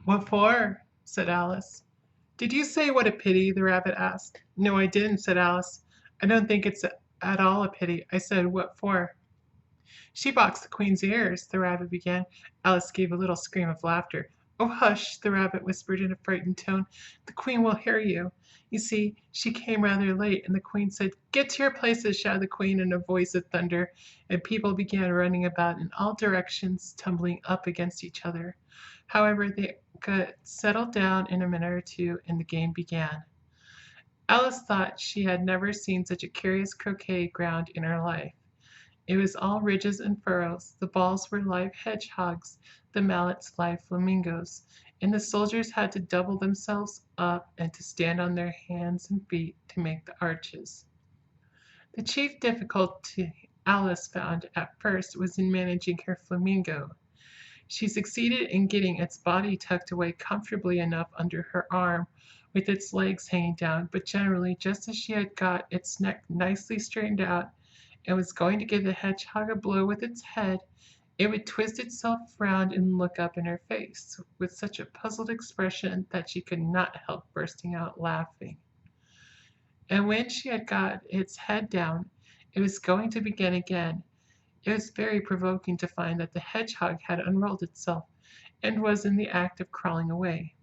"What for?" said Alice. "Did you say what a pity?" the rabbit asked. "No, I didn't," said Alice. "I don't think it's at all a pity. I said what for." "She boxed the Queen's ears," the rabbit began. Alice gave a little scream of laughter. "Oh, hush!" the rabbit whispered in a frightened tone. "The Queen will hear you. You see, she came rather late, and the Queen said, 'Get to your places!' shouted the Queen in a voice of thunder, and people began running about in all directions, tumbling up against each other. However, they got settled down in a minute or two, and the game began. Alice thought she had never seen such a curious croquet ground in her life. It was all ridges and furrows, the balls were live hedgehogs, the mallets live flamingoes, and the soldiers had to double themselves up and to stand on their hands and feet to make the arches. The chief difficulty Alice found at first was in managing her flamingo. She succeeded in getting its body tucked away comfortably enough under her arm, with its legs hanging down, but generally, just as she had got its neck nicely straightened out and was going to give the hedgehog a blow with its head, it would twist itself round and look up in her face with such a puzzled expression that she could not help bursting out laughing. And when she had got its head down, it was going to begin again. It was very provoking to find that the hedgehog had unrolled itself and was in the act of crawling away.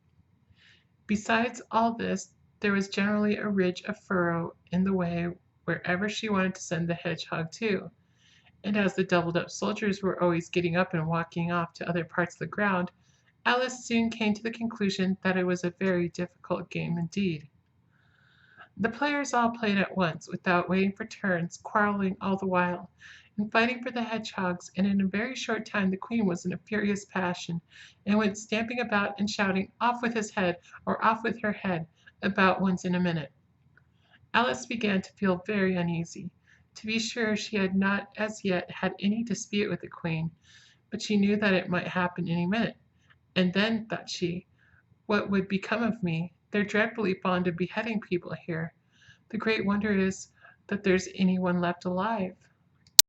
Besides all this, there was generally a ridge of furrow in the way wherever she wanted to send the hedgehog to, and as the doubled up soldiers were always getting up and walking off to other parts of the ground, Alice soon came to the conclusion that it was a very difficult game indeed. The players all played at once, without waiting for turns, quarreling all the while, and fighting for the hedgehogs, and in a very short time the Queen was in a furious passion, and went stamping about and shouting, "Off with his head," or "Off with her head," about once in a minute. Alice began to feel very uneasy. To be sure, she had not as yet had any dispute with the Queen, but she knew that it might happen any minute. And then, thought she, what would become of me? They're dreadfully fond of beheading people here. The great wonder is that there's any one left alive.